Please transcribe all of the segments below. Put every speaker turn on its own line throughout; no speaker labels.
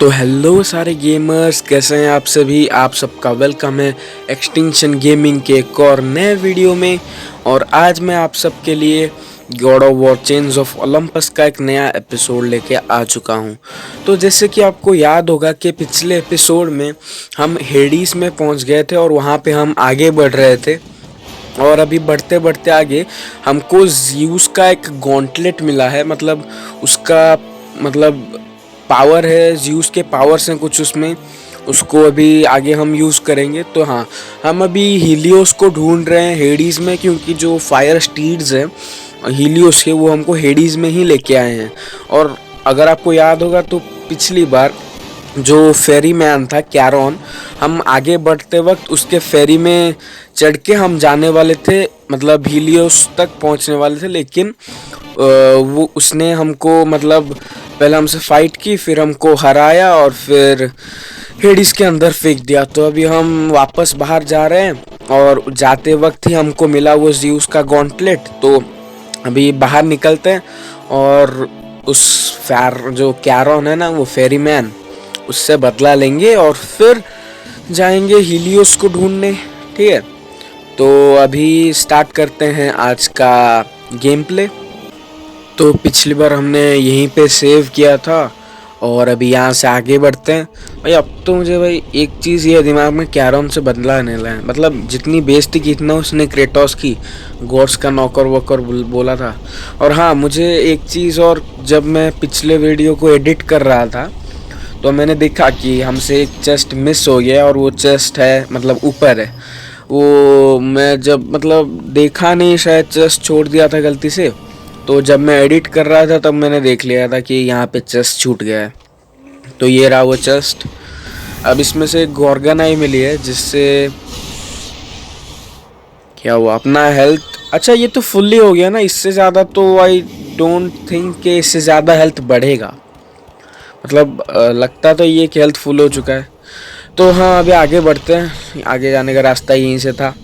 तो हेलो सारे गेमर्स, कैसे हैं आप सभी। आप सबका वेलकम है एक्सटिंक्शन गेमिंग के एक और नए वीडियो में। और आज मैं आप सबके लिए God of war chains of Olympus का एक नया एपिसोड लेके आ चुका हूँ। तो जैसे कि आपको याद होगा कि पिछले एपिसोड में हम हेडीज में पहुँच गए थे और वहाँ पे हम आगे बढ़ रहे थे। और अभी बढ़ते बढ़ते आगे हमको ज़्यूस का एक गॉन्टलेट मिला है, मतलब उसका मतलब पावर है, ज़्यूस के पावर से कुछ उसमें, उसको अभी आगे हम यूज़ करेंगे। तो हाँ, हम अभी हीलियोस को ढूंढ रहे हैं हेडीज़ में, क्योंकि जो फायर स्टीड्स हैं हीलियोस के वो हमको हेडीज़ में ही लेके आए हैं। और अगर आपको याद होगा तो पिछली बार जो फेरी मैन था कैरॉन, हम आगे बढ़ते वक्त उसके फेरी में चढ़ के हम जाने वाले थे, मतलब हीलियोस तक पहुंचने वाले थे। लेकिन वो उसने हमको मतलब पहले हमसे फाइट की, फिर हमको हराया और फिर हेडिस के अंदर फेंक दिया। तो अभी हम वापस बाहर जा रहे हैं और जाते वक्त ही हमको मिला वो ज़्यूस का गॉन्टलेट। तो अभी बाहर निकलते हैं और उस जो कैरॉन है ना, वो फेरी मैन, उससे बदला लेंगे और फिर जाएंगे हीलियोस को ढूंढने। ठीक है, तो अभी स्टार्ट करते हैं आज का गेम प्ले। तो पिछली बार हमने यहीं पे सेव किया था और अभी यहाँ से आगे बढ़ते हैं। भाई अब तो मुझे भाई एक चीज़ ये दिमाग में, कैरॉन से बदला लेना है। मतलब जितनी बेइज्जती की इतना उसने क्रेटोस की, गॉड्स का नौकर वोकर बोला था। और हाँ, मुझे एक चीज़ और, जब मैं पिछले वीडियो को एडिट कर रहा था तो मैंने देखा कि हमसे एक चेस्ट मिस हो गया और वो चेस्ट है मतलब ऊपर है। वो मैं जब मतलब देखा नहीं, शायद चेस्ट छोड़ दिया था गलती से। तो जब मैं एडिट कर रहा था तब मैंने देख लिया था कि यहाँ पे चेस्ट छूट गया है। तो ये रहा वो चेस्ट। अब इसमें से एक गॉर्गन आई मिली है, जिससे क्या हुआ, अपना हेल्थ, अच्छा ये तो फुल्ली हो गया ना। इससे ज़्यादा तो आई डोंट थिंक कि इससे ज़्यादा हेल्थ बढ़ेगा। मतलब लगता तो ये कि हेल्थ फुल हो चुका है। तो हाँ, अभी आगे बढ़ते हैं, आगे जाने का रास्ता यहीं से था।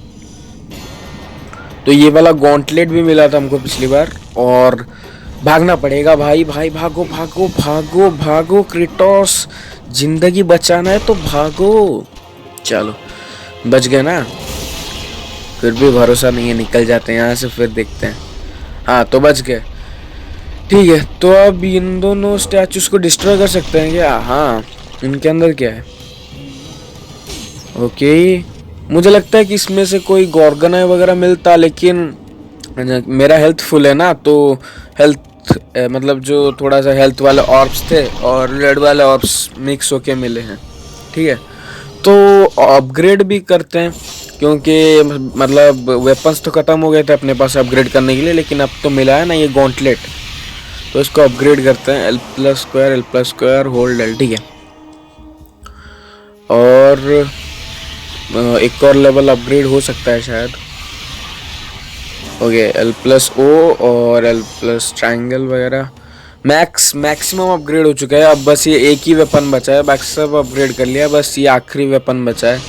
तो ये वाला गॉन्टलेट भी मिला था हमको पिछली बार। और भागना पड़ेगा भाई, भाई भागो भागो भागो भागो क्रेटोस, जिंदगी बचाना है तो भागो। चलो बच गए ना, फिर भी भरोसा नहीं है, निकल जाते हैं यहाँ से फिर देखते हैं। हाँ तो बच गए, ठीक है। तो अब इन दोनों स्टैचूज को डिस्ट्रॉय कर सकते हैं क्या? हाँ, इनके अंदर क्या है? ओके, मुझे लगता है कि इसमें से कोई गॉर्गनाई वगैरह मिलता, लेकिन मेरा हेल्थ फुल है ना। तो हेल्थ मतलब जो थोड़ा सा हेल्थ वाले ऑर्ब्स थे और रेड वाले ऑर्ब्स मिक्स होके मिले हैं। ठीक है, तो अपग्रेड भी करते हैं, क्योंकि मतलब वेपन्स तो ख़त्म हो गए थे अपने पास अपग्रेड करने के लिए, लेकिन अब तो मिला है ना ये गॉन्टलेट। तो इसको अपग्रेड करते हैं, L+2 होल्ड L। ठीक है, और एक और लेवल अपग्रेड हो सकता है शायद। ओके, L+O और L+ ट्रायंगल वगैरह मैक्सिमम अपग्रेड हो चुका है। अब बस ये एक ही वेपन बचा है, बाकी सब अपग्रेड कर लिया, बस ये आखिरी वेपन बचा है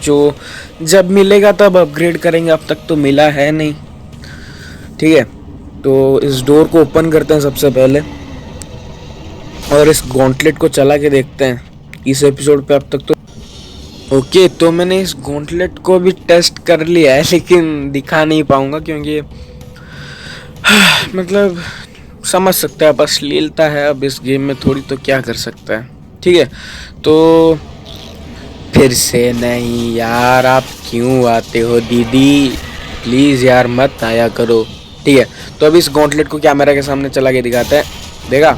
जो जब मिलेगा तब अपग्रेड करेंगे, अब तक तो मिला है नहीं। ठीक है, तो इस डोर को ओपन करते हैं सबसे पहले और इस गॉन्टलेट को चला के देखते हैं इस एपिसोड पे। अब तक तो ओके, तो मैंने इस गॉन्टलेट को भी टेस्ट कर लिया है, लेकिन दिखा नहीं पाऊंगा क्योंकि मतलब समझ सकता है, बस अश्लीलता है अब इस गेम में थोड़ी, तो क्या कर सकता है। ठीक है, तो फिर से नहीं यार, आप क्यों आते हो दीदी, प्लीज़ यार मत आया करो। ठीक है, तो अब इस गॉन्टलेट को कैमरा के सामने चला के दिखाते हैं। देखा,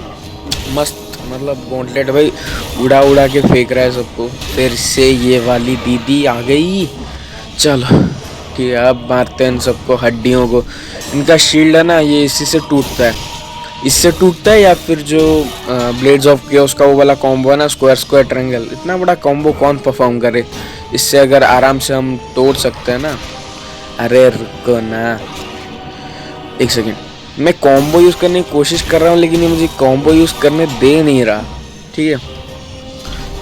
मस्त मतलब गॉन्टलेट भाई उड़ा उड़ा के फेंक रहा है सबको। फिर से ये वाली दीदी आ गई। चलो ठीक है, अब मारते हैं इन सबको, हड्डियों को। इनका शील्ड है ना, ये इसी से टूटता है, इससे टूटता है, या फिर जो ब्लेड्स ऑफ केओस का वो वाला कॉम्बो है ना, स्क्वायर ट्रायंगल, इतना बड़ा कॉम्बो कौन परफॉर्म करे। इससे अगर आराम से हम तोड़ सकते हैं ना। अरे रुको ना एक सेकेंड, मैं कॉम्बो यूज़ करने की कोशिश कर रहा हूँ, लेकिन ये मुझे कॉम्बो यूज़ करने दे नहीं रहा। ठीक है,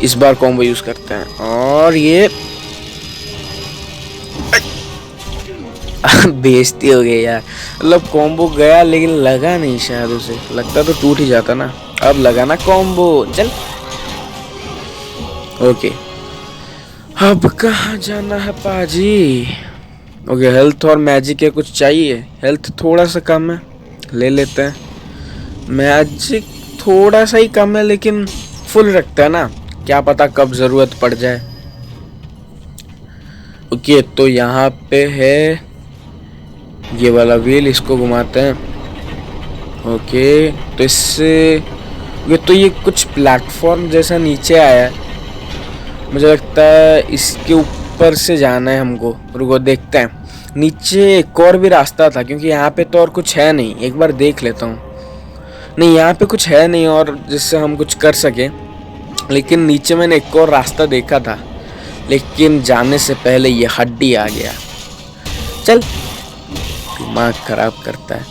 इस बार कॉम्बो यूज़ करते हैं और ये बेइज्जती हो गई यार। मतलब कॉम्बो गया लेकिन लगा नहीं, शायद उसे लगता तो टूट ही जाता ना। अब लगा ना कॉम्बो, चल ओके, अब कहाँ जाना है पाजी? ओके, हेल्थ और मैजिक है, कुछ चाहिए? हेल्थ थोड़ा सा कम है, ले लेते हैं। मैजिक थोड़ा सा ही कम है, लेकिन फुल रखते हैं ना, क्या पता कब जरूरत पड़ जाए। ओके, तो यहाँ पे है ये वाला व्हील, इसको घुमाते हैं। ओके, तो इससे ये कुछ प्लेटफॉर्म जैसा नीचे आया है, मुझे लगता है इसके ऊपर से जाना है हमको। रुको देखते हैं, नीचे एक और भी रास्ता था, क्योंकि यहाँ पे तो और कुछ है नहीं। एक बार देख लेता हूँ। नहीं, यहाँ पे कुछ है नहीं और जिससे हम कुछ कर सके, लेकिन नीचे मैंने एक और रास्ता देखा था, लेकिन जाने से पहले ये हड्डी आ गया। चल, दिमाग खराब करता है।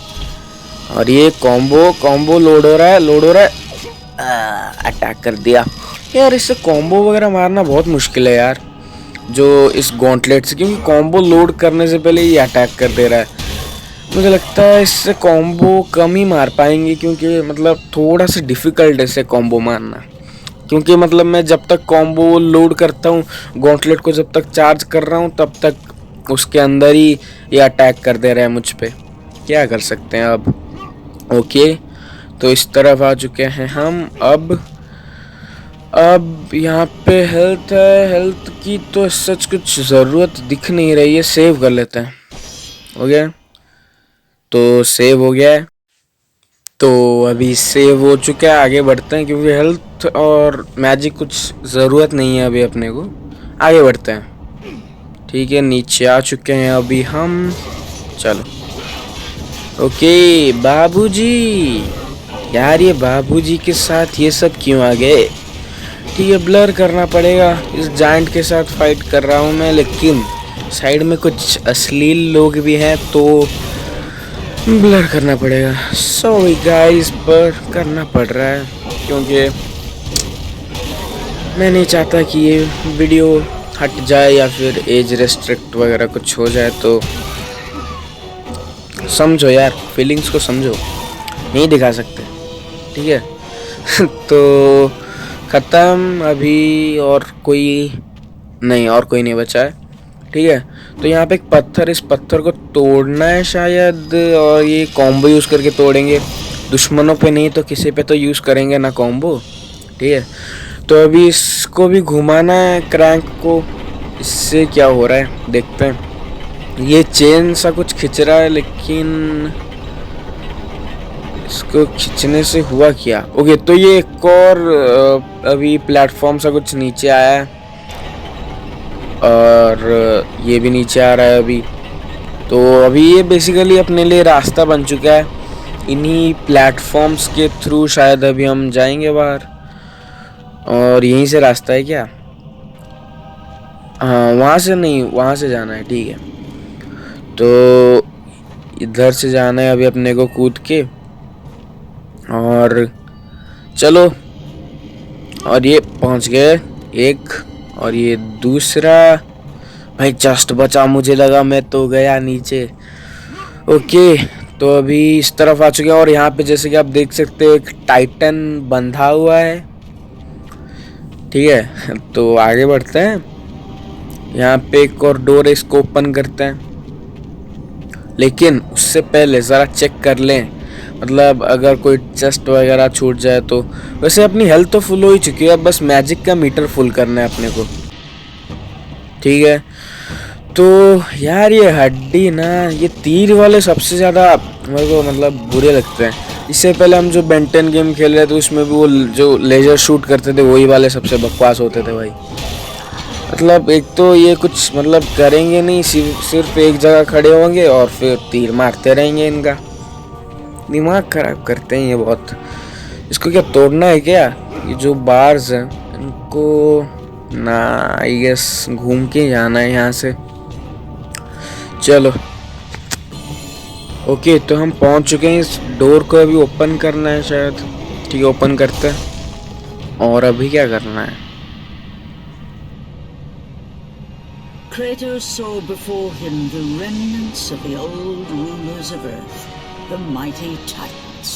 और ये कॉम्बो लोड हो रहा है, अटैक कर दिया यार। इससे कॉम्बो वगैरह मारना बहुत मुश्किल है यार, जो इस गॉन्टलेट से, क्योंकि कॉम्बो लोड करने से पहले ये अटैक कर दे रहा है। मुझे लगता है इससे कॉम्बो कम ही मार पाएंगे, क्योंकि मतलब थोड़ा सा डिफिकल्ट है इससे कॉम्बो मारना। क्योंकि मतलब मैं जब तक कॉम्बो लोड करता हूँ, गॉन्टलेट को जब तक चार्ज कर रहा हूँ, तब तक उसके अंदर ही ये अटैक कर दे रहा है मुझ पे। क्या कर सकते हैं अब? ओके, तो इस तरफ आ चुके हैं हम। अब यहाँ पे हेल्थ है, हेल्थ की तो सच कुछ ज़रूरत दिख नहीं रही है। सेव कर लेते हैं। हो गया, तो सेव हो गया है। तो अभी सेव हो चुका है, आगे बढ़ते हैं, क्योंकि हेल्थ और मैजिक कुछ ज़रूरत नहीं है अभी अपने को। आगे बढ़ते हैं। ठीक है, नीचे आ चुके हैं अभी हम। चलो, ओके बाबूजी। यार ये बाबूजी के साथ ये सब क्यों आ गए? ठीक है, ब्लर करना पड़ेगा। इस जायंट के साथ फाइट कर रहा हूँ मैं, लेकिन साइड में कुछ अश्लील लोग भी हैं, तो ब्लर करना पड़ेगा। सॉरी गाइस, पर करना पड़ रहा है, क्योंकि मैं नहीं चाहता कि ये वीडियो हट जाए या फिर एज रेस्ट्रिक्ट वगैरह कुछ हो जाए। तो समझो यार, फीलिंग्स को समझो, नहीं दिखा सकते, ठीक है? तो ख़त्म अभी, और कोई नहीं बचा है, ठीक है? तो यहाँ पे एक पत्थर, इस पत्थर को तोड़ना है शायद, और ये कॉम्बो यूज़ करके तोड़ेंगे। दुश्मनों पे नहीं तो किसी पे तो यूज़ करेंगे ना कॉम्बो, ठीक है? तो अभी इसको भी घुमाना है, क्रैंक को। इससे क्या हो रहा है देखते हैं। ये चेन सा कुछ खिंच रहा है, लेकिन इसको खींचने से हुआ क्या? ओके, तो ये एक और अभी प्लेटफॉर्म सा कुछ नीचे आया है, और ये भी नीचे आ रहा है अभी। तो अभी ये बेसिकली अपने लिए रास्ता बन चुका है। इन्हीं प्लेटफॉर्म्स के थ्रू शायद अभी हम जाएंगे बाहर, और यहीं से रास्ता है क्या? हाँ, वहाँ से नहीं, वहाँ से जाना है, ठीक है। तो इधर से जाना है अभी अपने को कूद के, और चलो। और ये पहुंच गए एक, और ये दूसरा। भाई जस्ट बचा, मुझे लगा मैं तो गया नीचे। ओके, तो अभी इस तरफ आ चुके हैं, और यहाँ पे जैसे कि आप देख सकते हो एक टाइटन बंधा हुआ है, ठीक है? तो आगे बढ़ते हैं। यहाँ पे एक और डोर है, इसको ओपन करते हैं, लेकिन उससे पहले ज़रा चेक कर लें, मतलब अगर कोई चेस्ट वगैरह छूट जाए तो। वैसे अपनी हेल्थ तो फुल हो ही चुकी है, बस मैजिक का मीटर फुल करना है अपने को, ठीक है? तो यार ये हड्डी ना, ये तीर वाले सबसे ज़्यादा मेरे को मतलब बुरे लगते हैं। इससे पहले हम जो बेंटन गेम खेल रहे थे, उसमें भी वो जो लेजर शूट करते थे, वही वाले सबसे बकवास होते थे भाई। मतलब एक तो ये कुछ मतलब करेंगे नहीं, सिर्फ एक जगह खड़े होंगे और फिर तीर मारते रहेंगे। इनका दिमाग खराब करते हैं ये बहुत। इसको क्या तोड़ना है क्या? ये जो बार्स हैं इनको ना, आई गेस घूम के जाना है यहाँ से। चलो, ओके, तो हम पहुँच चुके हैं। इस डोर को अभी ओपन करना है शायद, ठीक है? ओपन करते हैं। और अभी क्या करना है?
Kratos saw before him the remnants of the old rulers of Earth, the mighty Titans.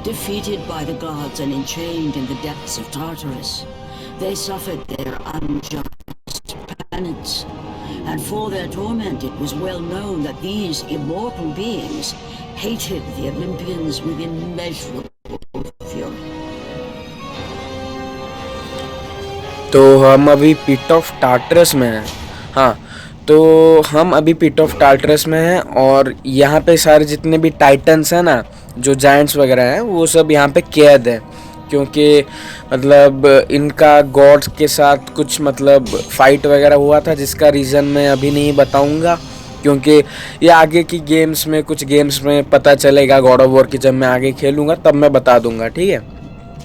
Defeated by the gods and enchained in the depths of Tartarus, They suffered their unjust penance, and for their torment it was well known that these immortal beings hated the Olympians with immeasurable fury.
तो हम अभी पिट of Tartarus में हैं। हाँ, तो हम अभी पिट of Tartarus में हैं और यहाँ पे सारे जितने भी टाइटन्स हैं ना, जो जायंट्स वगैरह हैं, वो सब यहाँ पे कैद है, क्योंकि मतलब इनका गॉड्स के साथ कुछ मतलब फाइट वगैरह हुआ था, जिसका रीज़न मैं अभी नहीं बताऊँगा, क्योंकि ये आगे की गेम्स में, कुछ गेम्स में पता चलेगा। गॉड ऑफ वॉर की जब मैं आगे खेलूँगा तब मैं बता दूँगा, ठीक है।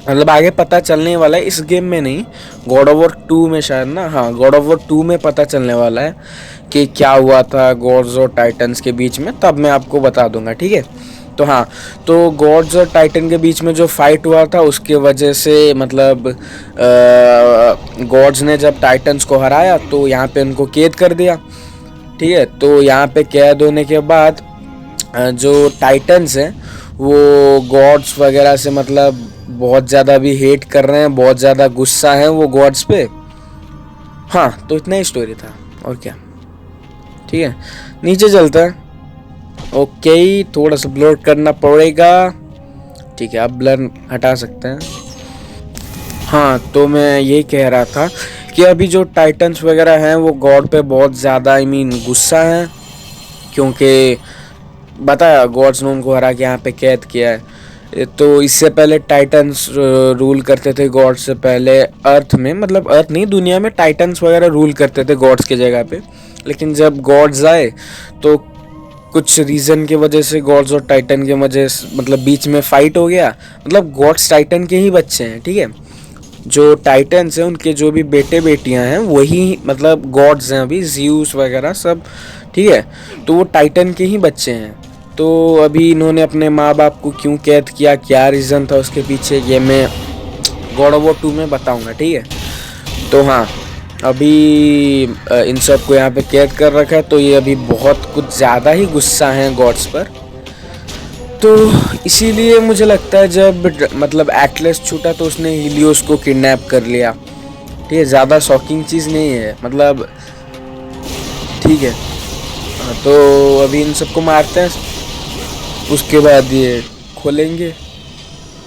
मतलब आगे पता चलने वाला है, इस गेम में नहीं, गॉड ऑफ वॉर 2 में शायद ना, हाँ गॉड ऑफ वॉर 2 में पता चलने वाला है कि क्या हुआ था गॉड्स और टाइटन्स के बीच में, तब मैं आपको बता दूंगा, ठीक है। तो हाँ, तो गॉड्स और टाइटन के बीच में जो फाइट हुआ था उसके वजह से मतलब गॉड्स ने जब टाइटन्स को हराया तो यहाँ पे उनको कैद कर दिया, ठीक है। तो यहाँ पे कैद होने के बाद जो टाइटन्स हैं वो गॉड्स वगैरह से मतलब बहुत ज़्यादा भी हेट कर रहे हैं, बहुत ज़्यादा गुस्सा है वो गॉड्स पे। हाँ, तो इतना ही स्टोरी था और क्या, ठीक है। नीचे चलता है। ओके, थोड़ा सा ब्लर करना पड़ेगा, ठीक है। अब ब्लर हटा सकते हैं। हाँ, तो मैं यही कह रहा था कि अभी जो टाइटन्स वगैरह हैं वो गॉड पे बहुत ज़्यादा गुस्सा हैं, क्योंकि बताया गॉड्स ने उनको हरा के यहाँ पे कैद किया है। तो इससे पहले टाइटन्स रूल करते थे गॉड्स से पहले अर्थ में, मतलब अर्थ नहीं, दुनिया में टाइटन्स वगैरह रूल करते थे गॉड्स की जगह पे। लेकिन जब गॉड्स आए तो कुछ रीज़न की वजह से गॉड्स और टाइटन के वजह मतलब बीच में फाइट हो गया। मतलब गॉड्स टाइटन के ही बच्चे हैं, ठीक है। जो टाइटन्स हैं उनके जो भी बेटे बेटियां हैं वही मतलब गॉड्स हैं अभी, ज़्यूस वगैरह सब, ठीक है। तो वो टाइटन के ही बच्चे हैं। तो अभी इन्होंने अपने माँ बाप को क्यों कैद किया, क्या रीज़न था उसके पीछे, ये मैं गॉड ऑफ वॉर 2 में बताऊंगा, ठीक है। तो हाँ, अभी इन सब को यहाँ पे कैद कर रखा है, तो ये अभी बहुत कुछ ज़्यादा ही गुस्सा हैं गॉड्स पर। तो इसीलिए मुझे लगता है जब मतलब एटलस छूटा तो उसने हीलियोस को किडनैप कर लिया, ठीक है। ज़्यादा शॉकिंग चीज़ नहीं है, मतलब ठीक है। तो अभी इन सबको मारते हैं, उसके बाद ये खोलेंगे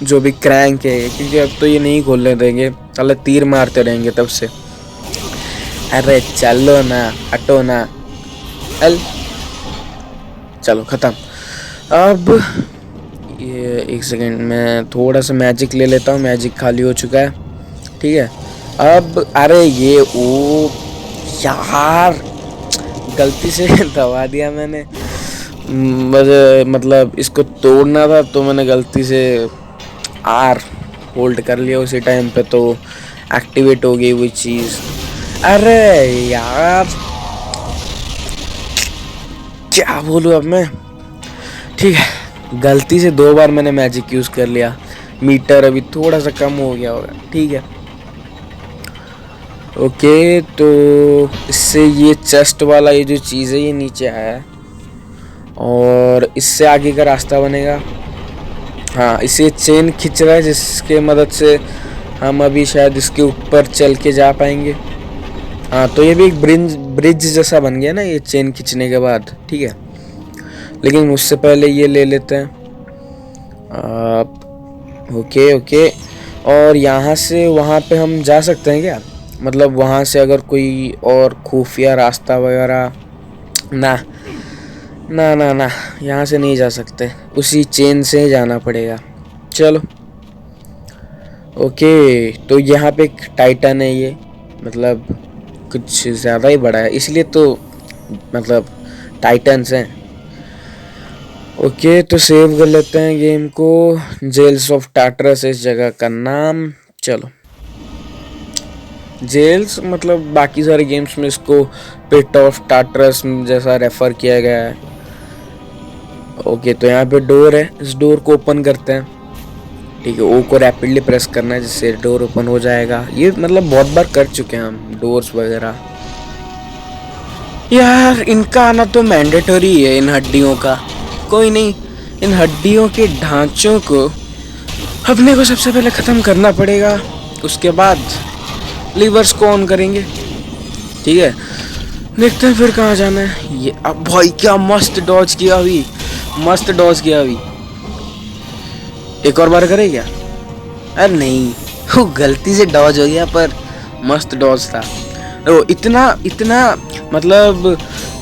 जो भी क्रैंक है, क्योंकि अब तो ये नहीं खोलने देंगे, साले तीर मारते रहेंगे तब से। अरे चलो ना, हटो ना, चलो ख़त्म। अब ये एक सेकेंड में थोड़ा सा मैजिक ले लेता हूँ, मैजिक खाली हो चुका है, ठीक है। अब अरे ये ओ यार, गलती से दबा दिया मैंने, मुझे मतलब इसको तोड़ना था तो मैंने गलती से आर होल्ड कर लिया उसी टाइम पे, तो एक्टिवेट हो गई वो चीज़। अरे यार क्या बोलूँ अब मैं, ठीक है। गलती से 2 बार मैंने मैजिक यूज़ कर लिया। मीटर अभी थोड़ा सा कम हो गया होगा, ठीक है। ओके, तो इससे ये चेस्ट वाला ये जो चीज़ है ये नीचे आया है और इससे आगे का रास्ता बनेगा। हाँ, इसे चेन खींच रहा है जिसके मदद से हम अभी शायद इसके ऊपर चल के जा पाएंगे। हाँ, तो ये भी एक ब्रिज जैसा बन गया ना ये चेन खींचने के बाद, ठीक है। लेकिन उससे पहले ये ले लेते हैं। ओके ओके, और यहाँ से वहाँ पे हम जा सकते हैं क्या, मतलब वहाँ से अगर कोई और खुफिया रास्ता वगैरह, ना ना ना ना, यहाँ से नहीं जा सकते, उसी चेन से ही जाना पड़ेगा। चलो ओके, तो यहाँ पे एक टाइटन है, ये मतलब कुछ ज़्यादा ही बड़ा है, इसलिए तो मतलब टाइटन्स हैं। ओके, तो सेव कर लेते हैं गेम को, जेल्स ऑफ टार्टरस इस जगह का नाम। चलो, जेल्स मतलब बाकी सारे गेम्स में इसको पिट ऑफ टार्टरस जैसा रेफर किया गया है। ओके, तो यहाँ पे डोर है, इस डोर को ओपन करते हैं, ठीक है। ओ को रैपिडली प्रेस करना है जिससे डोर ओपन हो जाएगा। ये मतलब बहुत बार कर चुके हैं हम डोर्स वगैरह। यार इनका आना तो मैंडेटरी है, इन हड्डियों का। कोई नहीं, इन हड्डियों के ढांचों को अपने को सबसे पहले ख़त्म करना पड़ेगा, उसके बाद लीवर्स को ऑन करेंगे। ठीक है, देखते हैं फिर कहाँ जाना है। ये अब भाई क्या मस्त डॉज किया अभी, मस्त डॉज किया अभी। एक और बार करे क्या? अरे नहीं, वो गलती से डॉज हो गया, पर मस्त डॉज था। तो इतना मतलब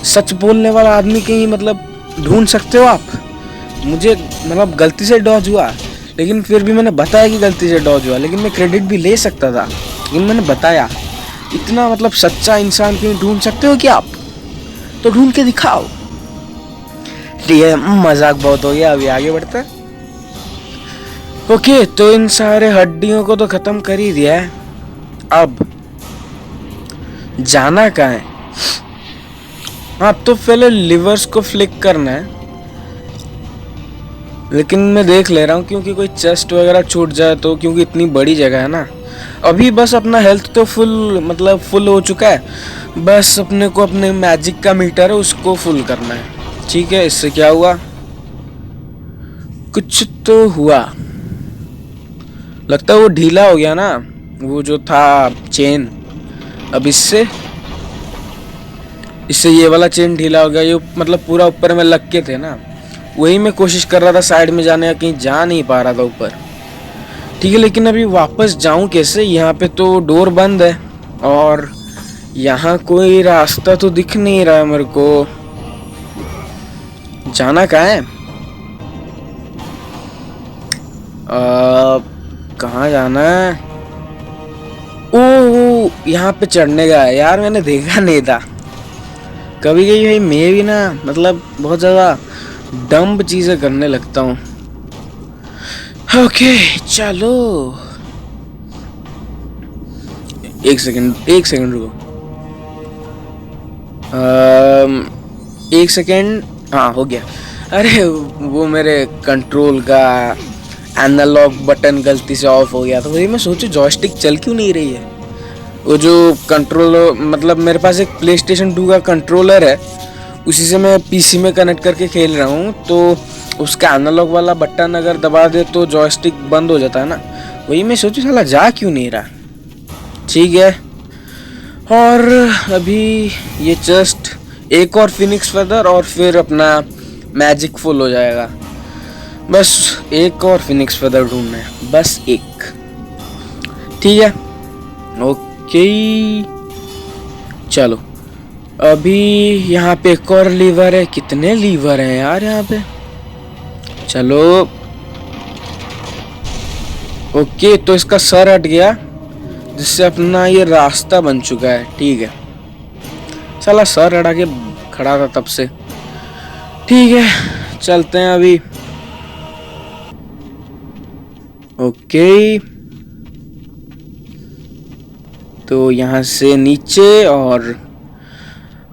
सच बोलने वाला आदमी कहीं मतलब ढूंढ सकते हो आप? मुझे मतलब गलती से डॉज हुआ, लेकिन फिर भी मैंने बताया कि गलती से डॉज हुआ, लेकिन मैं क्रेडिट भी ले सकता था, लेकिन मैंने बताया। इतना मतलब सच्चा इंसान कहीं ढूंढ सकते हो क्या आप? तो ढूंढ के दिखाओ। ठीक है, मजाक बहुत हो गया, अभी आगे बढ़ते हैं। ओके, तो इन सारे हड्डियों को तो खत्म कर ही दिया है। अब जाना कहाँ है? हाँ, तो पहले लिवर्स को फ्लिक करना है, लेकिन मैं देख ले रहा हूँ क्योंकि कोई चेस्ट वगैरह छूट जाए तो, क्योंकि इतनी बड़ी जगह है ना। अभी बस अपना हेल्थ तो फुल हो चुका है, बस अपने को अपने मैजिक का मीटर है उसको फुल करना है। ठीक है, इससे क्या हुआ? कुछ तो हुआ, लगता है वो ढीला हो गया ना, वो जो था चेन। अब इससे ये वाला चेन ढीला हो गया, ये मतलब पूरा ऊपर में लग के थे ना, वही मैं कोशिश कर रहा था साइड में जाने का, कहीं जा नहीं पा रहा था ऊपर। ठीक है, लेकिन अभी वापस जाऊं कैसे? यहाँ पे तो डोर बंद है और यहाँ कोई रास्ता तो दिख नहीं रहा है मेरे को। जाना कहाँ है? कहाँ जाना है? ओ, यहाँ पे चढ़ने का है यार, मैंने देखा नहीं था। कभी कभी भाई मैं भी ना मतलब बहुत ज्यादा डम्ब चीजें करने लगता हूँ। ओके चलो, एक सेकंड रुको। एक सेकंड, हाँ हो गया। अरे वो मेरे कंट्रोल का एनालॉग बटन गलती से ऑफ हो गया, तो वही मैं सोचूं जॉयस्टिक चल क्यों नहीं रही है। वो जो कंट्रोलर मतलब मेरे पास एक PlayStation 2 का कंट्रोलर है, उसी से मैं PC में कनेक्ट करके खेल रहा हूँ, तो उसका एनालॉग वाला बटन अगर दबा दे तो जॉयस्टिक बंद हो जाता है ना। वही मैं सोचूं साला जा क्यों नहीं रहा। ठीक है, और अभी ये जस्ट एक और फिनिक्स फेदर और फिर अपना मैजिक फुल हो जाएगा। बस एक और फिनिक्स फेदर ढूंढना है, बस एक। ठीक है, ओके चलो। अभी यहाँ पे एक और लीवर है। कितने लीवर हैं यार यहाँ पे? चलो, ओके, तो इसका सर हट गया, जिससे अपना ये रास्ता बन चुका है। ठीक है, साला सर हटा के खड़ा था तब से। ठीक है, चलते हैं अभी। ओके, तो यहाँ से नीचे, और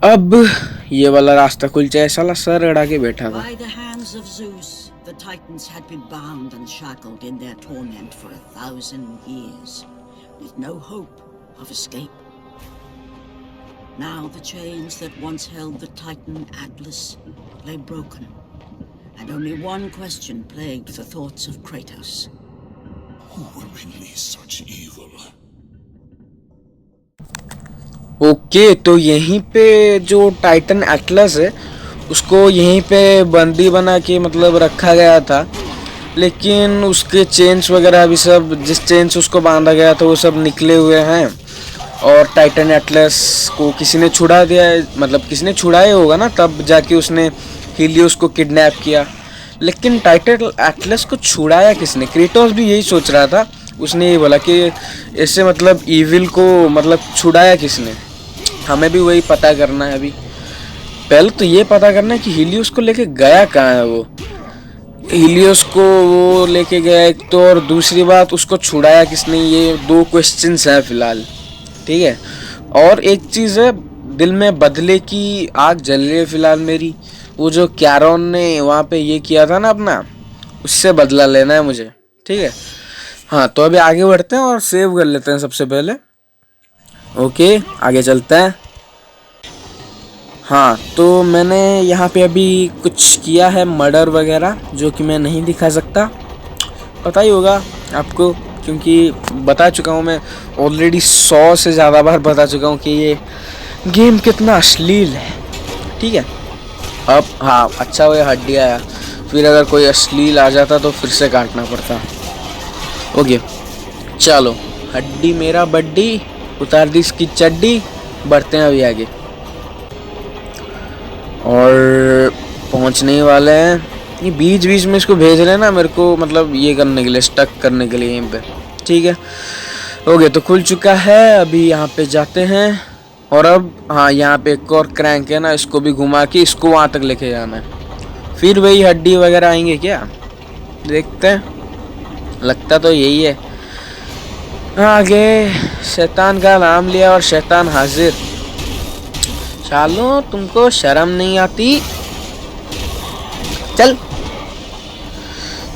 अब ये वाला रास्ता खुल जाए। साला सर अड़ा के बैठा था।
By the hands of Zeus, the Titans had been bound and shackled in their torment for 1,000 years, with no hope of escape. Now the chains that once held the Titan Atlas lay broken, and only one question plagued the thoughts of Kratos.
Who would release such evil?
Okay, तो यहीं पे जो Titan Atlas है उसको यहीं पे बंदी बना के मतलब रखा गया था, लेकिन उसके चेन्स वगैरह भी सब, जिस चेन से उसको बांधा गया था वो सब निकले हुए हैं, और टाइटन एटलस को किसी ने छुड़ा दिया है। मतलब किसी ने छुड़ाया होगा ना, तब जाके उसने हीलियोस को किडनैप किया। लेकिन टाइटन एटलस को छुड़ाया किसने? क्रेटोस भी यही सोच रहा था। उसने ये बोला कि ऐसे मतलब ईविल को मतलब छुड़ाया किसने। हमें भी वही पता करना है। अभी पहले तो ये पता करना है कि हीलियोस को लेके गया कहाँ है वो। हीलियोस को वो लेके गया एक तो, और दूसरी बात उसको छुड़ाया किसने। ये दो क्वेश्चंस हैं फिलहाल। ठीक है, और एक चीज़ है, दिल में बदले की आग जल रही है फिलहाल मेरी। वो जो कैरॉन ने वहाँ पे ये किया था ना अपना, उससे बदला लेना है मुझे। ठीक है, हाँ, तो अभी आगे बढ़ते हैं और सेव कर लेते हैं सबसे पहले। ओके, आगे चलते हैं। हाँ, तो मैंने यहाँ पे अभी कुछ किया है मर्डर वगैरह, जो कि मैं नहीं दिखा सकता, पता ही होगा आपको। क्योंकि बता चुका हूँ मैं ऑलरेडी 100 से ज़्यादा बार बता चुका हूँ कि ये गेम कितना अश्लील है। ठीक है, अब हाँ अच्छा हुआ हड्डी आया, फिर अगर कोई अश्लील आ जाता तो फिर से काटना पड़ता। ओके चलो, हड्डी मेरा बड्डी, उतार दी इसकी चड्डी, बढ़ते हैं अभी आगे और पहुंचने वाले हैं। ये बीच बीच में इसको भेज रहे हैं ना मेरे को, मतलब ये करने के लिए, स्टक करने के लिए यहीं पे। ठीक है ओके, तो खुल चुका है। अभी यहाँ पे जाते हैं और अब हाँ यहाँ पे एक और क्रैंक है ना, इसको भी घुमा के इसको वहाँ तक लेके जाना है। फिर वही हड्डी वगैरह आएंगे क्या, देखते हैं, लगता तो यही है। आगे शैतान का नाम लिया और शैतान हाजिर। चालो तुमको शर्म नहीं आती, चल।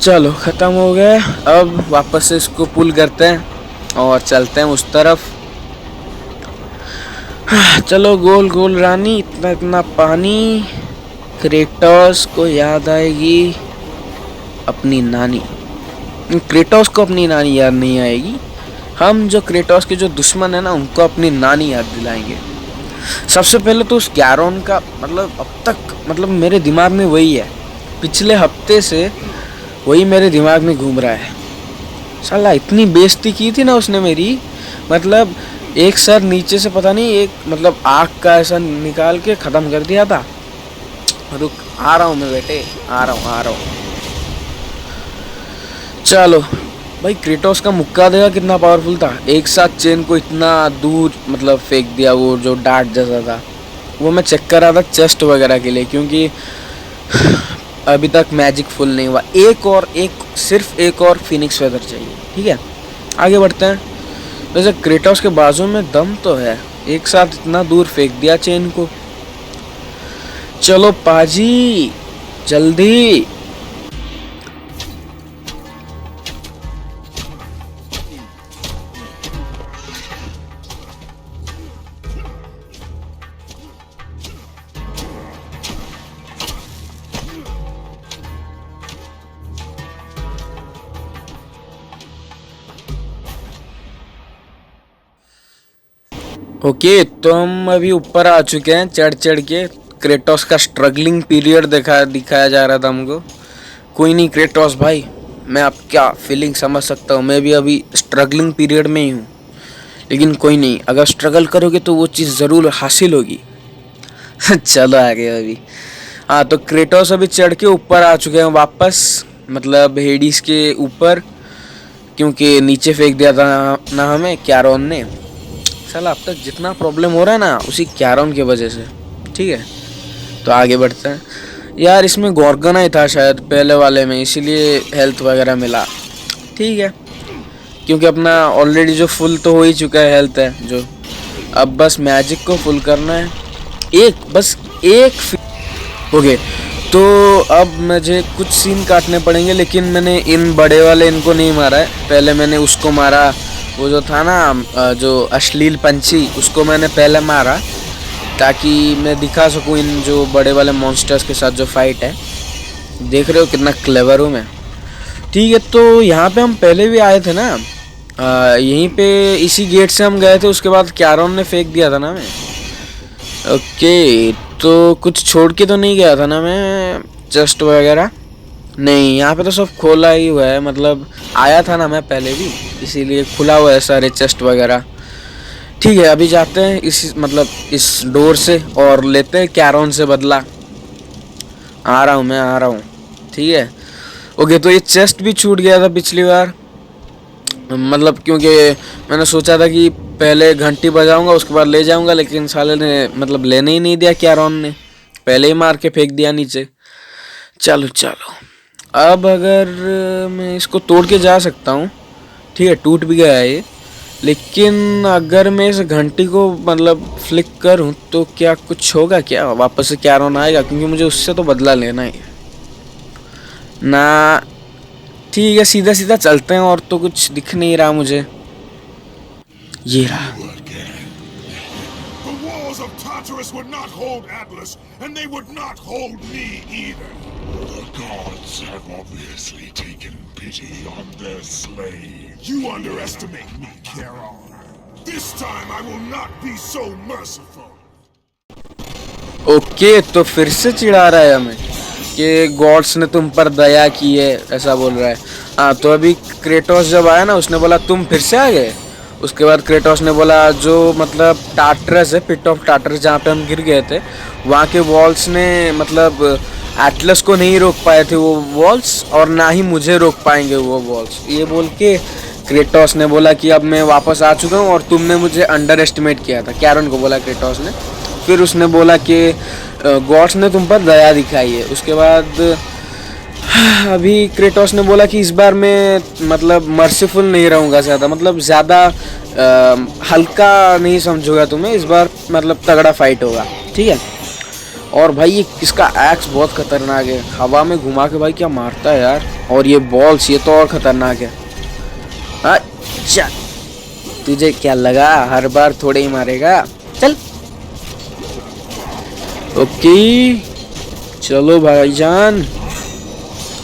चलो खत्म हो गए, अब वापस से इसको पुल करते हैं और चलते हैं उस तरफ। चलो गोल गोल रानी, इतना इतना पानी, क्रेटोस को याद आएगी अपनी नानी। क्रेटोस को अपनी नानी याद नहीं आएगी, हम जो क्रेटोस के जो दुश्मन है ना उनको अपनी नानी याद दिलाएंगे। सबसे पहले तो उस गैरोन का मतलब अब तक मतलब मेरे दिमाग में वही है, पिछले हफ्ते से वही मेरे दिमाग में घूम रहा है। साला इतनी बेइज्जती की थी ना उसने मेरी, मतलब एक सर नीचे से पता नहीं एक मतलब आग का ऐसा निकाल के ख़त्म कर दिया था। रुक आ रहा हूँ मैं बेटे, आ रहा हूँ। चलो भाई, क्रेटोस का मुक्का देखा कितना पावरफुल था, एक साथ चेन को इतना दूर मतलब फेंक दिया, वो जो डार्ट जैसा था। वो मैं चेक कर रहा था चेस्ट वगैरह के लिए, क्योंकि अभी तक मैजिक फुल नहीं हुआ। सिर्फ एक और फिनिक्स फेदर चाहिए। ठीक है आगे बढ़ते हैं। वैसे क्रेटोस के बाजू में दम तो है, एक साथ इतना दूर फेंक दिया चेन को। चलो पाजी जल्दी। ओके तो हम अभी ऊपर आ चुके हैं चढ़ के। क्रेटोस का स्ट्रगलिंग पीरियड दिखाया जा रहा था हमको। कोई नहीं क्रेटोस भाई, मैं आपका फीलिंग समझ सकता हूँ, मैं भी अभी स्ट्रगलिंग पीरियड में ही हूँ, लेकिन कोई नहीं, अगर स्ट्रगल करोगे तो वो चीज़ ज़रूर हासिल होगी। चलो आगे अभी। हाँ तो क्रेटोस अभी चढ़ के ऊपर आ चुके हैं वापस, मतलब हेडिस के ऊपर, क्योंकि नीचे फेंक दिया था ना हमें क्यारोन ने। साला अब तक जितना प्रॉब्लम हो रहा है ना उसी क्यारोन की वजह से। ठीक है तो आगे बढ़ते हैं। यार इसमें गॉर्गना ही था शायद पहले वाले में, इसीलिए हेल्थ वगैरह मिला। ठीक है क्योंकि अपना ऑलरेडी जो फुल तो हो ही चुका है, हेल्थ है जो, अब बस मैजिक को फुल करना है। ओके तो अब मुझे कुछ सीन काटने पड़ेंगे, लेकिन मैंने इन बड़े वाले इनको नहीं मारा है, पहले मैंने उसको मारा, वो जो था ना जो अश्लील पंछी, उसको मैंने पहले मारा ताकि मैं दिखा सकूं इन जो बड़े वाले मॉन्स्टर्स के साथ जो फाइट है। देख रहे हो कितना क्लेवर हूँ मैं। ठीक है तो यहाँ पे हम पहले भी आए थे ना, यहीं पे इसी गेट से हम गए थे, उसके बाद क्यारोन ने फेंक दिया था ना मैं। ओके तो कुछ छोड़ के तो नहीं गया था ना मैं, चेस्ट वगैरह नहीं, यहाँ पे तो सब खोला ही हुआ है, मतलब आया था ना मैं पहले भी, इसीलिए खुला हुआ है सारे चेस्ट वगैरह। ठीक है अभी जाते हैं इस डोर से और लेते हैं क्यारोन से बदला। आ रहा हूँ। ठीक है ओके तो ये चेस्ट भी छूट गया था पिछली बार, मतलब क्योंकि मैंने सोचा था कि पहले घंटी बजाऊंगा उसके बाद ले जाऊंगा, लेकिन साले ने मतलब लेने ही नहीं दिया, क्यारोन ने पहले ही मार के फेंक दिया नीचे। चलो अब अगर मैं इसको तोड़ के जा सकता हूँ, ठीक है टूट भी गया है ये, लेकिन अगर मैं इस घंटी को मतलब फ्लिक करूँ तो क्या कुछ होगा, क्या वापस से क्यारोन आएगा, क्योंकि मुझे उससे तो बदला लेना है ना। ठीक है सीधा सीधा चलते हैं, और तो कुछ दिख नहीं रहा मुझे। ये रहा।
The walls of Tartarus would not hold Atlas, and they would not hold me either. The gods have obviously taken pity on their slave. You underestimate me, Charon. This time I will not be so merciful.
Okay, तो फिर से चिढ़ा रहा है हमें कि God's ने तुम पर दया की है, ऐसा बोल रहा है। हाँ, तो अभी क्रेटोस जब आया ना, उसने बोला तुम फिर से आ गए। उसके बाद क्रेटोस ने बोला जो मतलब टार्टरस है, पिट ऑफ टार्टरस, जहाँ पे हम गिर गए थे, वहाँ के वॉल्स ने मतलब एटलस को नहीं रोक पाए थे वो वॉल्स, और ना ही मुझे रोक पाएंगे वो वॉल्स। ये बोल के क्रेटोस ने बोला कि अब मैं वापस आ चुका हूँ और तुमने मुझे अंडर एस्टिमेट किया था, कैरन को बोला क्रेटोस ने। फिर उसने बोला कि गॉड्स ने तुम पर दया दिखाई है। उसके बाद अभी क्रेटोस ने बोला कि इस बार मैं मतलब मर्सीफुल नहीं रहूँगा ज़्यादा, मतलब ज़्यादा हल्का नहीं समझूंगा तुम्हें, इस बार मतलब तगड़ा फाइट होगा, ठीक है। और भाई ये इसका एक्स बहुत खतरनाक है, हवा में घुमा के भाई क्या मारता है यार। और ये बॉल्स, ये तो और खतरनाक है। अच्छा, तुझे क्या लगा हर बार थोड़े ही मारेगा? चल। ओके, चलो भाईजान।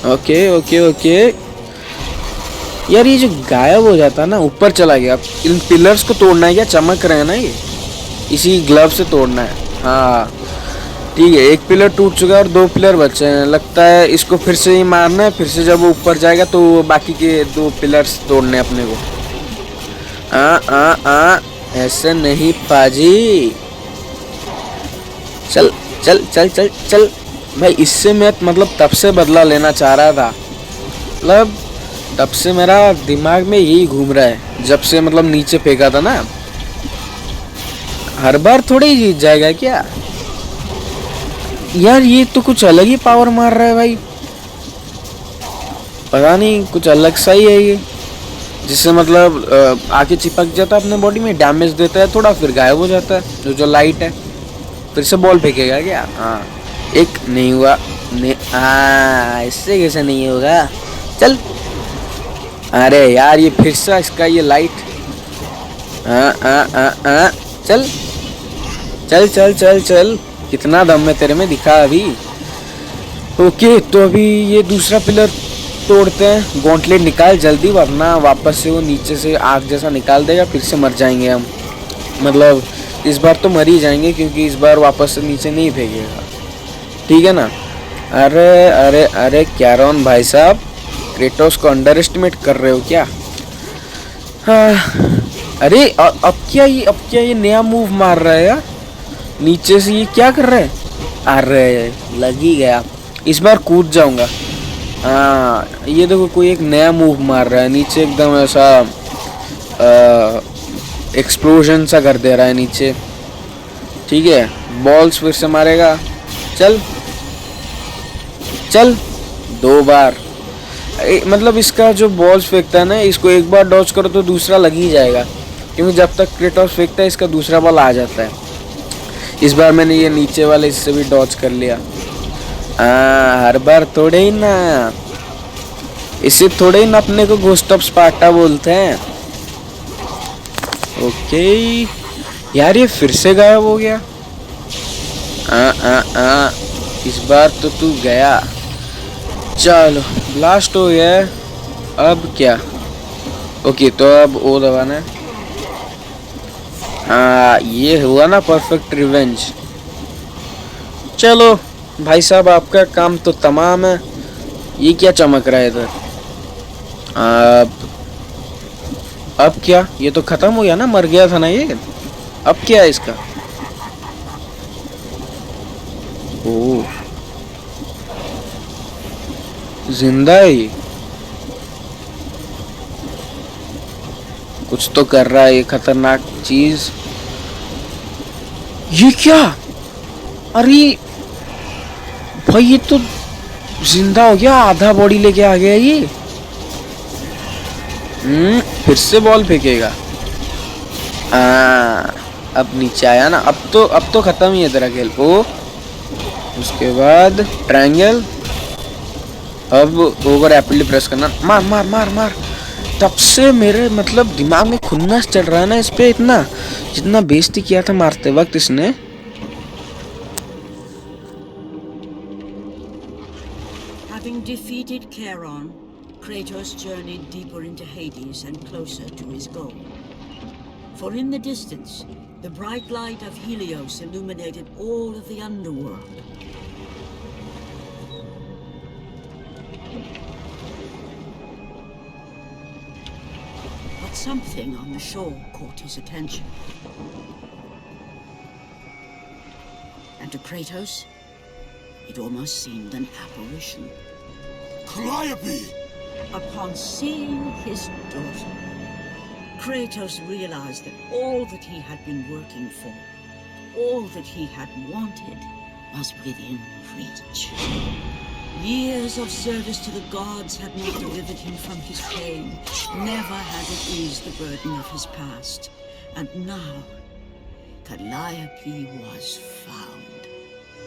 Okay okay okay. यार ये जो गायब हो जाता है ना, ऊपर चला गया। इन पिलर्स को तोड़ना है क्या? चमक रहे हैं ना ये, इसी ग्लव से तोड़ना है। हाँ ठीक है, एक पिलर टूट चुका है और 2 पिलर बचे हैं। लगता है इसको फिर से ही मारना है, फिर से जब वो ऊपर जाएगा तो बाकी के 2 पिलर्स तोड़ने अपने को। ऐसे नहीं पाजी। चल चल चल चल चल भाई, इससे मैं मतलब तब से बदला लेना चाह रहा था, मतलब तब से मेरा दिमाग में यही घूम रहा है, जब से मतलब नीचे फेंका था ना। हर बार थोड़ी ही जीत जाएगा क्या यार? ये तो कुछ अलग ही पावर मार रहा है भाई, पता नहीं कुछ अलग सा ही है ये, जिससे मतलब आके चिपक जाता है अपने बॉडी में, डैमेज देता है थोड़ा, फिर गायब हो जाता है। जो लाइट है फिर से बॉल फेंकेगा क्या? हाँ, एक नहीं हुआ। इससे कैसे नहीं होगा? चल। अरे यार ये फिर से इसका ये लाइट। चल चल चल चल चल, कितना दम है तेरे में, दिखा अभी। ओके, तो अभी ये दूसरा पिलर तोड़ते हैं। गॉन्टलेट निकाल जल्दी, वरना वापस से वो नीचे से आग जैसा निकाल देगा, फिर से मर जाएंगे हम। मतलब इस बार तो मर ही जाएंगे, क्योंकि इस बार वापस से नीचे नहीं फेंकेगा, ठीक है ना। अरे अरे अरे कैरन भाई साहब, क्रेटोस को अंडर एस्टिमेट कर रहे हो क्या? हाँ, अरे अब क्या ये नया मूव मार रहा है यार नीचे से, ये क्या कर रहा है? अरे लग ही गया, इस बार कूद जाऊंगा। हाँ, ये देखो कोई एक नया मूव मार रहा है नीचे, एकदम ऐसा एक्सप्लोजन सा कर दे रहा है नीचे, ठीक है। बॉल्स फिर से मारेगा। चल चल, 2 बार। मतलब इसका जो बॉल्स फेंकता है ना, इसको एक बार डॉज करो तो दूसरा लग ही जाएगा, क्योंकि जब तक क्रेटोस फेंकता है इसका दूसरा बॉल आ जाता है। इस बार मैंने ये नीचे वाले इससे भी डॉज कर लिया। हर बार थोड़े ही ना, इसे थोड़े ही ना अपने को घोस्ट ऑफ स्पार्टा बोलते हैं। ओके यार, ये फिर से गायब हो गया। इस बार तो तू गया। चलो, ब्लास्ट हो गया। अब क्या? ओके, तो अब ओ दबाना है। हाँ, ये हुआ ना परफेक्ट रिवेंज। चलो भाई साहब, आपका काम तो तमाम है। ये क्या चमक रहा है इधर? अब क्या? ये तो खत्म हो गया ना, मर गया था ना ये। अब क्या है इसका? ओह, जिंदा है ये, कुछ तो कर रहा है ये खतरनाक चीज। ये क्या? अरे भाई ये तो जिंदा हो गया, आधा बॉडी लेके आ गया ये। फिर से बॉल फेंकेगा। अब नीचे आया ना, अब तो खत्म ही है तेरा खेल। ओ, उसके बाद ट्रायंगल। अब ओवर रैपिडली प्रेस करना। मार मार मार मार। तब से मेरे मतलब दिमाग में खुन्नस चल रहा है ना इस पे, इतना जितना बेइज्जती किया था मारते वक्त इसने।
Having defeated Charon, Kratos journeyed deeper into Hades and closer to his goal. For in the distance, the bright light of Helios illuminated all of the underworld. But something on the shore caught his attention. And to Kratos, it almost seemed an apparition.
Calliope!
Upon seeing his daughter, Kratos realized that all that he had been working for, all that he had wanted, was within reach. Years of service to the gods had not delivered him from his pain, never had it eased the burden of his past. And now, Calliope was found.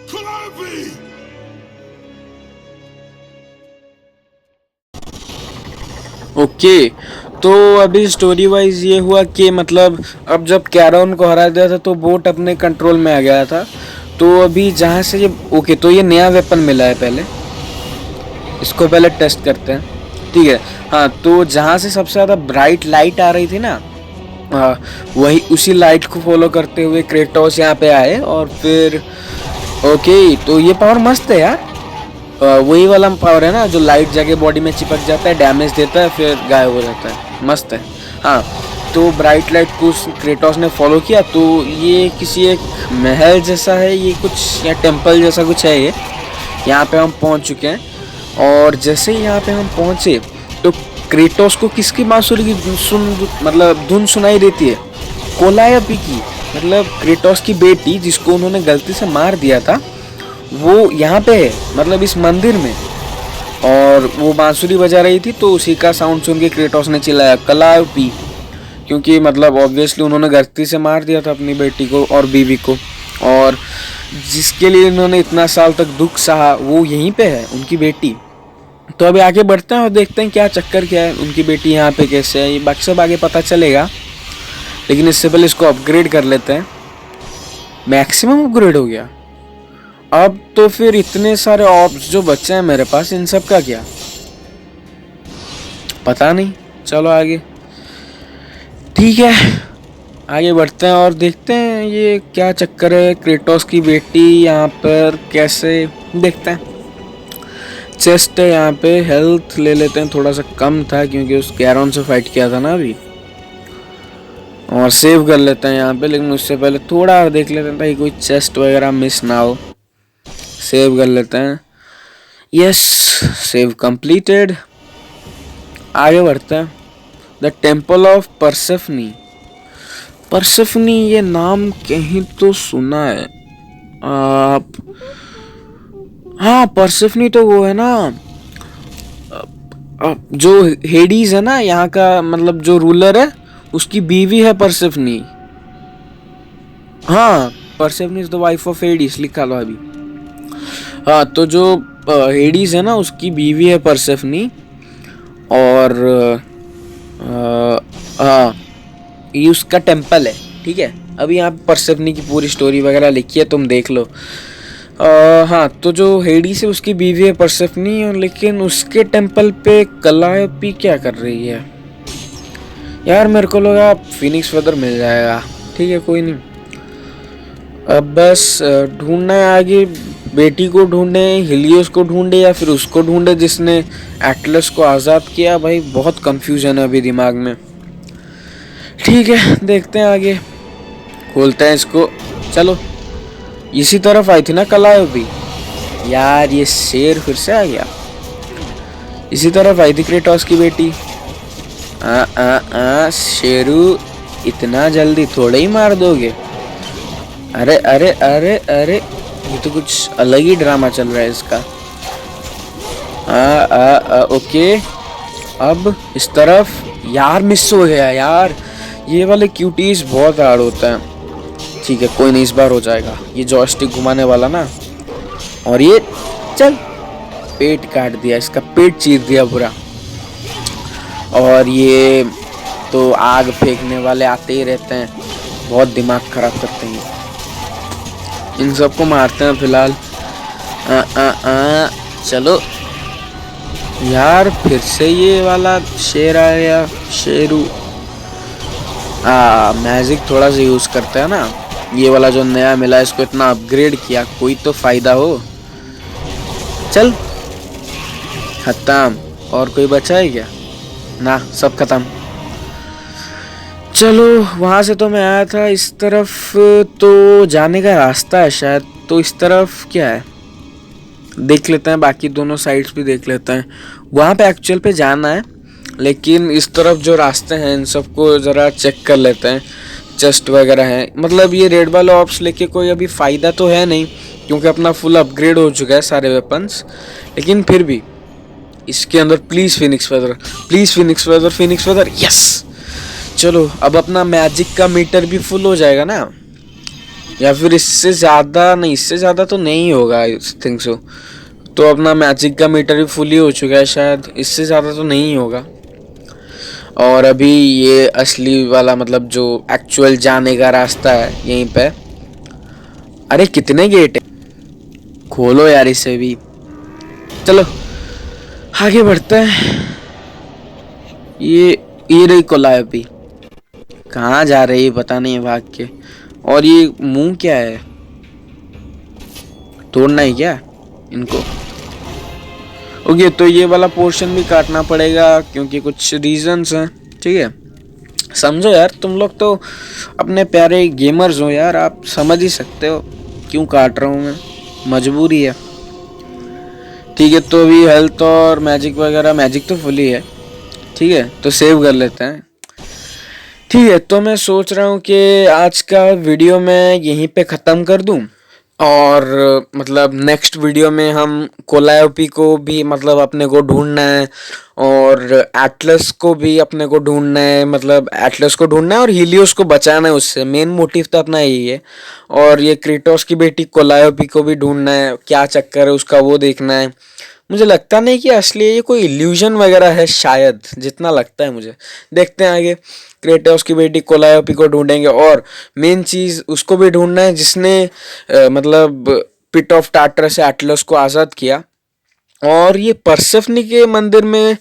Calliope!
Okay तो अभी story wise ये हुआ कि मतलब अब जब कैरॉन को हरा दिया था तो बोट अपने कंट्रोल में आ गया था। तो अभी जहाँ से ये ओके तो ये नया वेपन मिला है, पहले इसको पहले टेस्ट करते हैं, ठीक है। हाँ तो जहाँ से सबसे ज़्यादा ब्राइट लाइट आ रही थी ना, वही उसी लाइट को फॉलो करते हुए क्रेटोस यहाँ पे आए और फिर ओके तो ये पावर मस्त है यार। वही वाला पावर है ना जो लाइट जाके बॉडी में चिपक जाता है, डैमेज देता है, फिर गायब हो जाता है, मस्त है। हाँ तो ब्राइट लाइट को क्रेटोस ने फॉलो किया तो ये किसी एक महल जैसा है, ये कुछ या टेम्पल जैसा कुछ है। ये यहाँ पे हम पहुँच चुके हैं और जैसे ही यहाँ पे हम पहुँचे तो क्रेटोस को किसकी बांसुरी की धुन सुनाई देती है? कोलायपी की, मतलब क्रेटोस की बेटी जिसको उन्होंने गलती से मार दिया था, वो यहाँ पे है, मतलब इस मंदिर में, और वो बांसुरी बजा रही थी। तो उसी का साउंड सुन के क्रेटोस ने चिल्लाया कलायोपी, क्योंकि मतलब ऑब्वियसली उन्होंने गलती से मार दिया था अपनी बेटी को और बीवी को, और जिसके लिए इन्होंने इतना साल तक दुख सहा वो यहीं पे है, उनकी बेटी। तो अभी आगे बढ़ते हैं और देखते हैं क्या चक्कर क्या है, उनकी बेटी यहाँ पे कैसे है, ये बाकी सब आगे पता चलेगा। लेकिन इससे पहले इसको अपग्रेड कर लेते हैं। मैक्सिमम अपग्रेड हो गया। अब तो फिर इतने सारे ऑप्स जो बच्चे हैं मेरे पास, इन सब का क्या पता नहीं। चलो आगे, ठीक है आगे बढ़ते हैं और देखते हैं ये क्या चक्कर है। क्रेटोस की बेटी यहाँ पर कैसे, देखते हैं। चेस्ट है यहाँ पे, हेल्थ ले लेते हैं, थोड़ा सा कम था क्योंकि उस कैरॉन से फाइट किया था ना अभी, और सेव कर लेते हैं यहाँ पे। लेकिन उससे पहले थोड़ा और देख लेते हैं ताकि कोई चेस्ट वगैरह मिस ना हो। सेव कर लेते हैं, यस सेव कंप्लीटेड। आगे बढ़ते हैं। The temple of Persephone. Persephone ये नाम कहीं तो सुना है आप। हाँ परसेफनी तो वो है ना जो हेडीज है ना यहाँ का, मतलब जो रूलर है उसकी बीवी है परसेफनी। हाँ Persephone is the wife of Hades लिखा लो अभी। हाँ तो जो हेडीज है ना उसकी बीवी है परसेफनी, और हाँ ये उसका टेम्पल है, ठीक है। अभी यहाँ परसेफनी की पूरी स्टोरी वगैरह लिखी है, तुम देख लो। हाँ तो जो हेडीज है उसकी बीवी है परसेफनी, और लेकिन उसके टेम्पल पे कलायोपी क्या कर रही है यार? मेरे को लगा फिनिक्स फेदर मिल जाएगा, ठीक है कोई नहीं। अब बस ढूंढना है आगे, बेटी को ढूंढे, हिलियोस को ढूंढे, या फिर उसको ढूंढे जिसने एटलस को आज़ाद किया। भाई बहुत कंफ्यूजन है अभी दिमाग में। ठीक है देखते हैं आगे, खोलते हैं इसको। चलो इसी तरफ आई थी ना कलायोपी। यार ये शेर फिर से आ गया। इसी तरफ आई थी क्रेटोस की बेटी। शेरू इतना जल्दी थोड़ा ही मार दोगे? अरे अरे अरे अरे ये तो कुछ अलग ही ड्रामा चल रहा है इसका। ओके अब इस तरफ। यार मिस हो गया यार, ये वाले क्यूटीज बहुत हार्ड होता है। ठीक है कोई नहीं, इस बार हो जाएगा। ये जॉयस्टिक घुमाने वाला ना, और ये चल पेट काट दिया, इसका पेट चीर दिया पूरा। और ये तो आग फेंकने वाले आते ही रहते हैं, बहुत दिमाग खराब करते हैं। इन सबको मारते हैं फिलहाल। चलो यार फिर से ये वाला शेर आ गया, शेरू। मैजिक थोड़ा सा यूज करते हैं ना, ये वाला जो नया मिला है इसको इतना अपग्रेड किया, कोई तो फायदा हो। चल खत्म, और कोई बचा है क्या? ना, सब खत्म। चलो वहां से तो मैं आया था, इस तरफ तो जाने का रास्ता है शायद, तो इस तरफ क्या है देख लेते हैं, बाकी दोनों साइड्स भी देख लेते हैं। वहां पे एक्चुअल पे जाना है, लेकिन इस तरफ जो रास्ते हैं इन सबको ज़रा चेक कर लेते हैं। चेस्ट वगैरह है, मतलब ये रेड वाले ऑप्स लेके कोई अभी फ़ायदा तो है नहीं, क्योंकि अपना फुल अपग्रेड हो चुका है सारे वेपन्स। लेकिन फिर भी इसके अंदर please Phoenix feather, please Phoenix feather, Phoenix feather, yes. चलो अब अपना मैजिक का मीटर भी फुल हो जाएगा ना, या फिर इससे ज़्यादा नहीं, इससे ज़्यादा तो नहीं होगा आई थिंक सो। तो अपना मैजिक का मीटर भी फुल ही हो चुका है शायद, इससे ज़्यादा तो नहीं होगा। और अभी ये असली वाला मतलब जो एक्चुअल जाने का रास्ता है यहीं पे। अरे कितने गेट है, खोलो यार इसे भी। चलो आगे बढ़ते हैं। ये रही कोलायोपी, कहाँ जा रही है पता नहीं भाग के। और ये मुंह क्या है, तोड़ना है क्या इनको? ओके, तो ये वाला पोर्शन भी काटना पड़ेगा क्योंकि कुछ रीजंस हैं, ठीक है। समझो यार, तुम लोग तो अपने प्यारे गेमर्स हो यार, आप समझ ही सकते हो क्यों काट रहा हूँ मैं, मजबूरी है। ठीक है, तो अभी हेल्थ और मैजिक वगैरह, मैजिक तो फुल ही है, ठीक है, तो सेव कर लेते हैं। ठीक है, तो मैं सोच रहा हूँ कि आज का वीडियो मैं यहीं पे ख़त्म कर दूँ, और मतलब नेक्स्ट वीडियो में हम कोलायोपी को भी मतलब अपने को ढूंढना है, और एटलस को भी अपने को ढूंढना है, मतलब एटलस को ढूंढना है और हीलियोस को बचाना है उससे, मेन मोटिव तो अपना यही है। और ये क्रेटोस की बेटी कोलायोपी को भी ढूंढना है, क्या चक्कर है उसका वो देखना है। मुझे लगता नहीं कि असली ये कोई इल्यूजन वगैरह है शायद, जितना लगता है मुझे। देखते हैं आगे, क्रेटोस की बेटी कोलायोपी को ढूंढेंगे, और मेन चीज़ उसको भी ढूंढना है जिसने मतलब पिट ऑफ टाटर से एटलस को आज़ाद किया। और ये परसेफनी के मंदिर में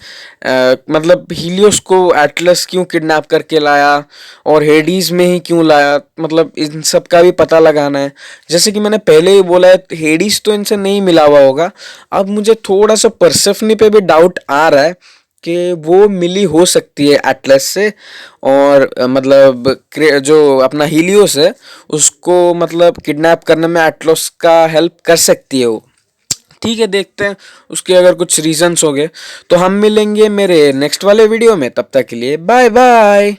मतलब हीलियोस को एटलस क्यों किडनैप करके लाया, और हेडीज में ही क्यों लाया, मतलब इन सब का भी पता लगाना है। जैसे कि मैंने पहले ही बोला है, हेडीज तो इनसे नहीं मिला हुआ होगा। अब मुझे थोड़ा सा परसेफनी पे भी डाउट आ रहा है कि वो मिली हो सकती है एटलस से, और मतलब जो अपना हीलियोस है उसको मतलब किडनैप करने में एटलस का हेल्प कर सकती है वो। ठीक है, देखते हैं उसके अगर कुछ रीजंस हो गए तो हम मिलेंगे मेरे नेक्स्ट वाले वीडियो में। तब तक के लिए बाय बाय।